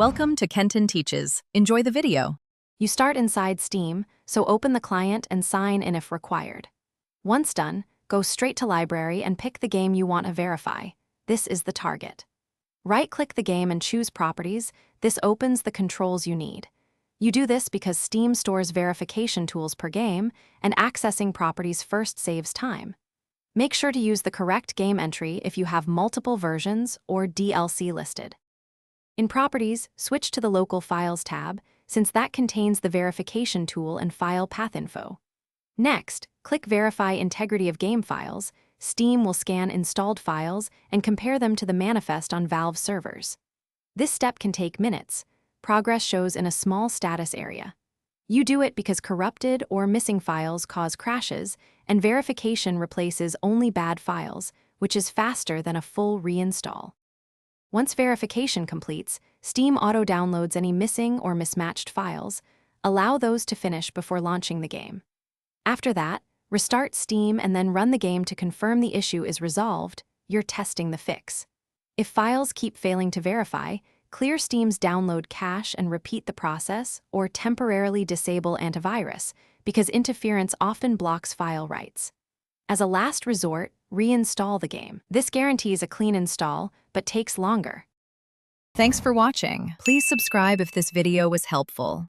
Welcome to Kenton Teaches. Enjoy the video. You start inside Steam, so open the client and sign in if required. Once done, go straight to Library and pick the game you want to verify. This is the target. Right-click the game and choose Properties. This opens the controls you need. You do this because Steam stores verification tools per game, and accessing properties first saves time. Make sure to use the correct game entry if you have multiple versions or DLC listed. In Properties, switch to the Local Files tab, since that contains the verification tool and file path info. Next, click Verify Integrity of Game Files. Steam will scan installed files and compare them to the manifest on Valve servers. This step can take minutes. Progress shows in a small status area. You do it because corrupted or missing files cause crashes, and verification replaces only bad files, which is faster than a full reinstall. Once verification completes, Steam auto-downloads any missing or mismatched files. Allow those to finish before launching the game. After that, restart Steam and then run the game to confirm the issue is resolved. You're testing the fix. If files keep failing to verify, clear Steam's download cache and repeat the process, or temporarily disable antivirus, because interference often blocks file writes. As a last resort, reinstall the game. This guarantees a clean install, but takes longer. Thanks for watching. Please subscribe if this video was helpful.